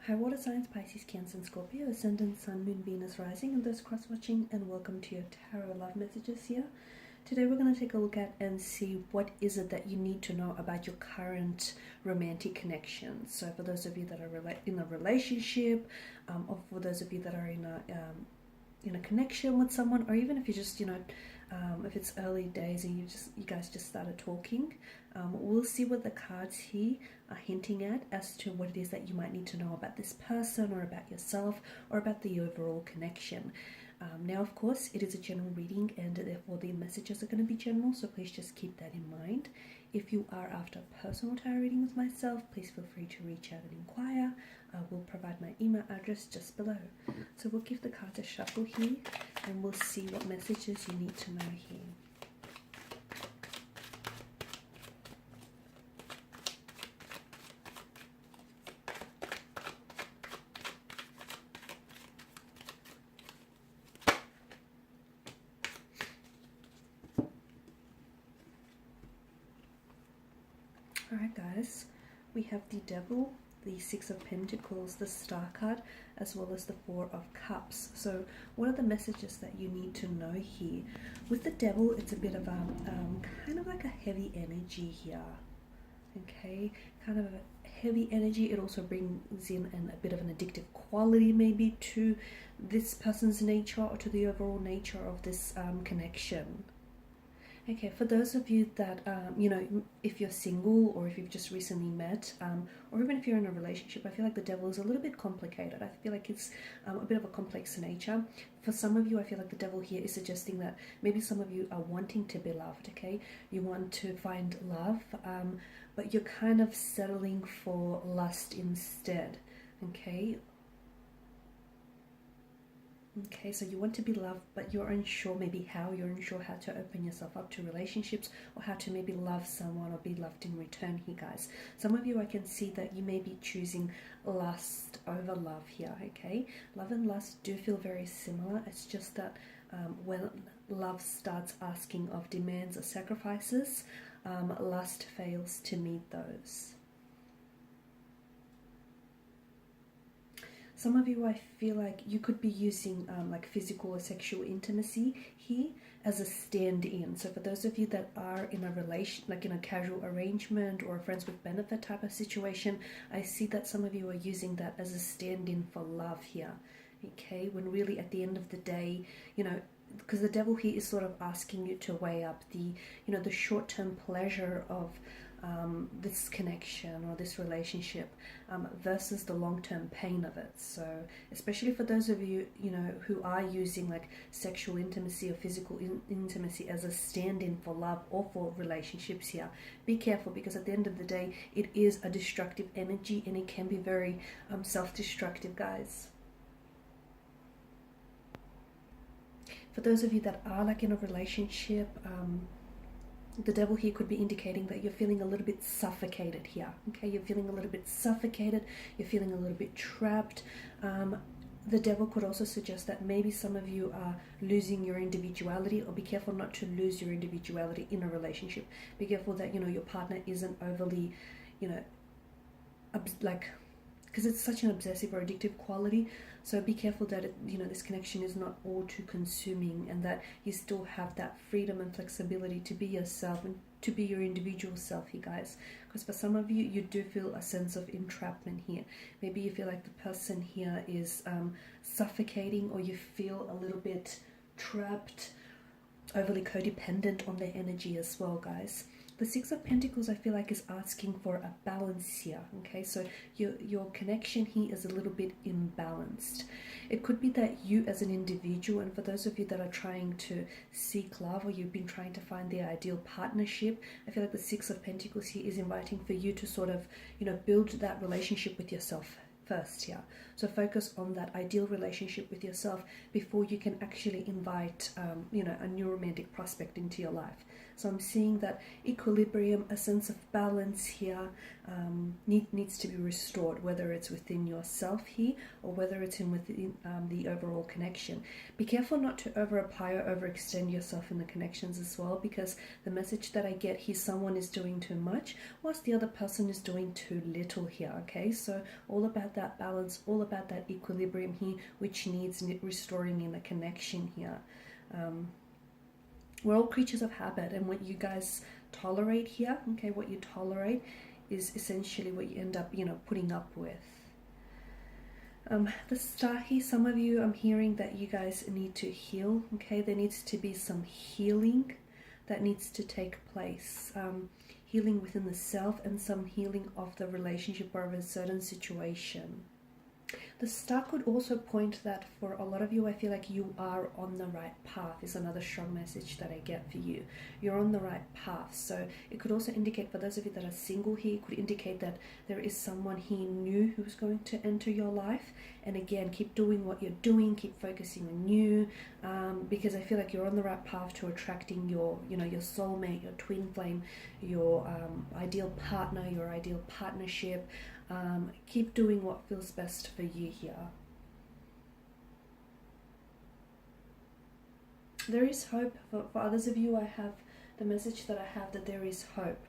Hi, water signs, Pisces, Cancer, and Scorpio, Ascendant, Sun, Moon, Venus, Rising, and those cross-watching, and welcome to your tarot love messages here. Today we're going to take a look at and see what is it that you need to know about your current romantic connection. So for those of you that are in a relationship, or for those of you that are in a connection with someone, or even if you just, if it's early days and you guys just started talking, we'll see what the cards here are hinting at as to what it is that you might need to know about this person or about yourself or about the overall connection. Now, of course, it is a general reading and therefore the messages are going to be general, so please just keep that in mind. If you are after a personal tarot reading with myself, please feel free to reach out and inquire. I will provide my email address just below. So we'll give the cards a shuffle here and we'll see what messages you need to know here. Alright guys, we have the Devil, the Six of Pentacles, the Star card, as well as the Four of Cups. So what are the messages that you need to know here? With the Devil, it's a bit of a kind of like a heavy energy here. Okay, kind of a heavy energy. It also brings in a bit of an addictive quality maybe to this person's nature or to the overall nature of this connection. Okay, for those of you that, if you're single or if you've just recently met, or even if you're in a relationship, I feel like the Devil is a little bit complicated. I feel like it's a bit of a complex nature. For some of you, I feel like the Devil here is suggesting that maybe some of you are wanting to be loved, okay? You want to find love, but you're kind of settling for lust instead, okay? Okay, so you want to be loved, but you're unsure maybe how, you're unsure how to open yourself up to relationships or how to maybe love someone or be loved in return here, guys. Some of you, I can see that you may be choosing lust over love here, okay? Love and lust do feel very similar. It's just that when love starts asking of demands or sacrifices, lust fails to meet those. Some of you, I feel like you could be using like physical or sexual intimacy here as a stand-in. So for those of you that are in a relation, like in a casual arrangement or a friends with benefit type of situation, I see that some of you are using that as a stand-in for love here. Okay, when really at the end of the day, because the Devil here is sort of asking you to weigh up the, the short-term pleasure of this connection or this relationship versus the long-term pain of it. So especially for those of you, who are using like sexual intimacy or physical intimacy as a stand-in for love or for relationships here, be careful, because at the end of the day, it is a destructive energy and it can be very self-destructive, guys. For those of you that are like in a relationship, the Devil here could be indicating that you're feeling a little bit suffocated here. Okay, you're feeling a little bit suffocated, you're feeling a little bit trapped. The Devil could also suggest that maybe some of you are losing your individuality, or be careful not to lose your individuality in a relationship. Be careful that, your partner isn't overly, because it's such an obsessive or addictive quality. So be careful that this connection is not all too consuming, and that you still have that freedom and flexibility to be yourself and to be your individual self here, guys. Because for some of you, you do feel a sense of entrapment here. Maybe you feel like the person here is suffocating, or you feel a little bit trapped, overly codependent on their energy as well, guys. The Six of Pentacles, I feel like, is asking for a balance here, okay? So your connection here is a little bit imbalanced. It could be that you as an individual, and for those of you that are trying to seek love, or you've been trying to find the ideal partnership, I feel like the Six of Pentacles here is inviting for you to sort of, build that relationship with yourself first here. So focus on that ideal relationship with yourself before you can actually invite, a new romantic prospect into your life. So I'm seeing that equilibrium, a sense of balance here needs to be restored, whether it's within yourself here or whether it's within the overall connection. Be careful not to over apply or overextend yourself in the connections as well, because the message that I get here, someone is doing too much whilst the other person is doing too little here. Okay, so all about that balance, all about that equilibrium here, which needs restoring in the connection here. We're all creatures of habit, and what you guys tolerate here, okay, what you tolerate is essentially what you end up, putting up with. The star here, some of you, I'm hearing that you guys need to heal, okay? There needs to be some healing that needs to take place. Healing within the self and some healing of the relationship or of a certain situation. The star could also point that for a lot of you, I feel like you are on the right path is another strong message that I get for you. You're on the right path. So it could also indicate, for those of you that are single here, it could indicate that there is someone here new who's going to enter your life. And again, keep doing what you're doing, keep focusing on you, because I feel like you're on the right path to attracting your soulmate, your twin flame, your ideal partner, your ideal partnership. Keep doing what feels best for you here. There is hope. For others of you, I have the message that I have that there is hope.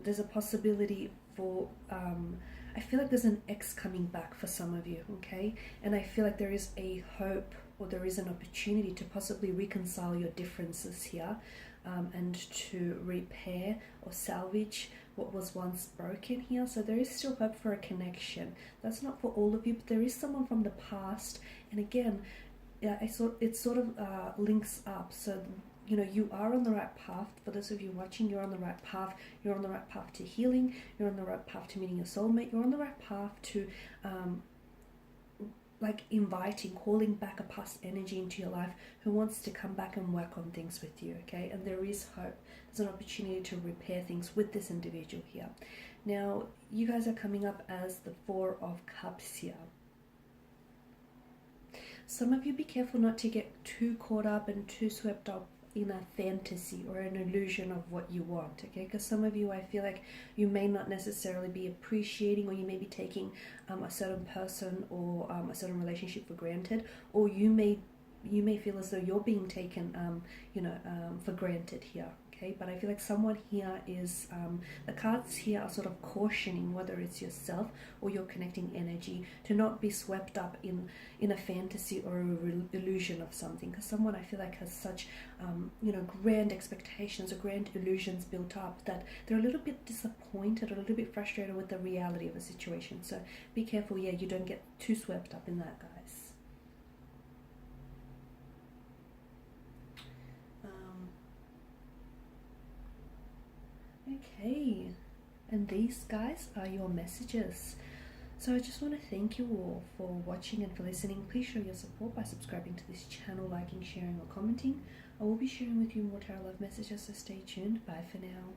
There's a possibility for, I feel like there's an ex coming back for some of you, okay? And I feel like there is a hope, or there is an opportunity to possibly reconcile your differences here, and to repair or salvage what was once broken here. So there is still hope for a connection. That's not for all of you, but there is someone from the past. And again, it sort of links up. So you are on the right path. For those of you watching, you're on the right path. You're on the right path to healing. You're on the right path to meeting your soulmate. You're on the right path to calling back a past energy into your life who wants to come back and work on things with you, okay? And there is hope. There's an opportunity to repair things with this individual here. Now, you guys are coming up as the Four of Cups here. Some of you, be careful not to get too caught up and too swept up in a fantasy or an illusion of what you want, okay? Because some of you, I feel like you may not necessarily be appreciating, or you may be taking a certain person or a certain relationship for granted, or you may feel as though you're being taken for granted here, okay? But I feel like someone here is, the cards here are sort of cautioning, whether it's yourself or your connecting energy, to not be swept up in a fantasy or a illusion of something. Because someone, I feel like, has such grand expectations or grand illusions built up that they're a little bit disappointed or a little bit frustrated with the reality of a situation. So be careful, yeah, you don't get too swept up in that, guys. Okay, and these, guys, are your messages. So I just want to thank you all for watching and for listening. Please show your support by subscribing to this channel, liking, sharing, or commenting. I will be sharing with you more tarot love messages, so stay tuned. Bye for now.